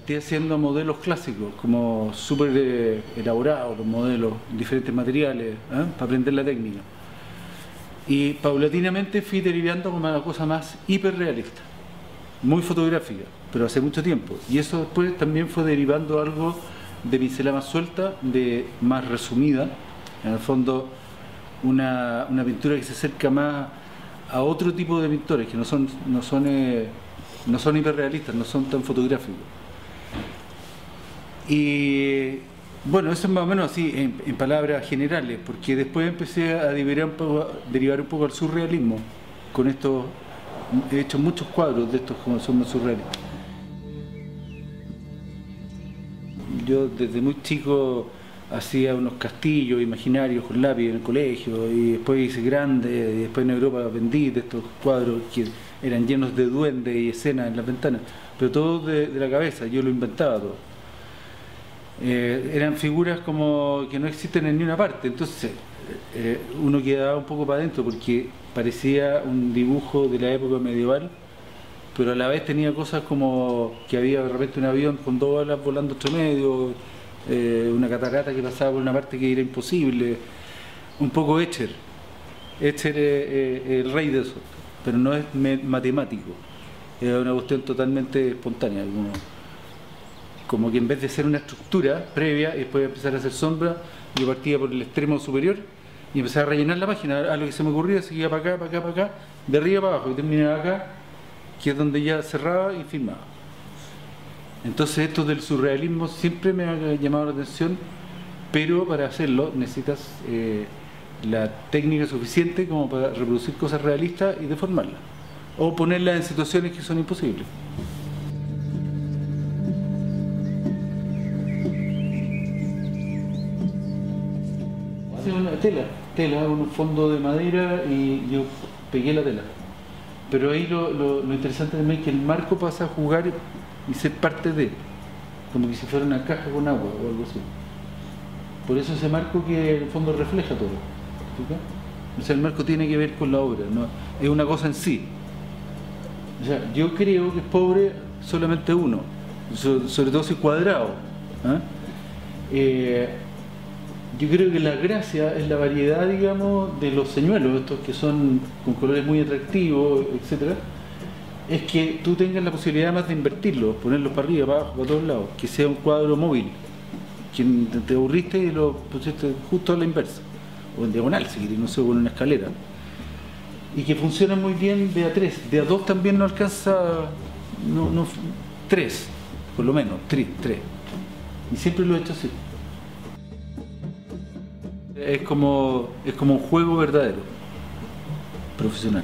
partí haciendo modelos clásicos, como súper elaborados, los modelos, diferentes materiales, para aprender la técnica. Y paulatinamente fui derivando como una cosa más hiperrealista, muy fotográfica, pero hace mucho tiempo. Y eso después también fue derivando algo de pincelada más suelta, de más resumida, en el fondo una pintura que se acerca más a otro tipo de pintores, que no son hiperrealistas, no son tan fotográficos. Y bueno, eso es más o menos así, en palabras generales, porque después empecé a derivar un poco al surrealismo. Con esto he hecho muchos cuadros de estos como son surrealistas. Yo desde muy chico hacía unos castillos imaginarios con lápiz en el colegio, y después hice grandes, y después en Europa vendí de estos cuadros que eran llenos de duendes y escenas en las ventanas, pero todo de la cabeza, yo lo inventaba todo. Eran figuras como que no existen en ninguna parte, entonces uno quedaba un poco para adentro porque parecía un dibujo de la época medieval, pero a la vez tenía cosas como que había de repente un avión con dos alas volando entre medio, una catarata que pasaba por una parte que era imposible, un poco Escher. Escher es el rey de eso, pero no es matemático, es una cuestión totalmente espontánea, como que en vez de ser una estructura previa y después empezar a hacer sombra, yo partía por el extremo superior y empezaba a rellenar la página, a lo que se me ocurría, seguía para acá, para acá, para acá, de arriba para abajo, y terminaba acá, que es donde ya cerraba y filmaba. Entonces esto del surrealismo siempre me ha llamado la atención, pero para hacerlo necesitas la técnica suficiente como para reproducir cosas realistas y deformarlas, o ponerlas en situaciones que son imposibles. Una tela, un fondo de madera, y yo pegué la tela. Pero ahí lo interesante también es que el marco pasa a jugar y ser parte de, como que si fuera una caja con agua o algo así. Por eso ese marco que en el fondo refleja todo. ¿Sí? O sea, el marco tiene que ver con la obra, no es una cosa en sí. O sea, yo creo que es pobre solamente uno, sobre todo si cuadrado. Yo creo que la gracia es la variedad, digamos, de los señuelos, estos que son con colores muy atractivos, etcétera. Es que tú tengas la posibilidad más de invertirlos, ponerlos para arriba, para abajo, para todos lados, que sea un cuadro móvil, que te aburriste y lo pusiste justo a la inversa, o en diagonal, si quieres, no sé, con una escalera. Y que funciona muy bien de A3, de A2 también no alcanza, no 3, por lo menos, 3. Y siempre lo he hecho así. Es como un juego verdadero, profesional.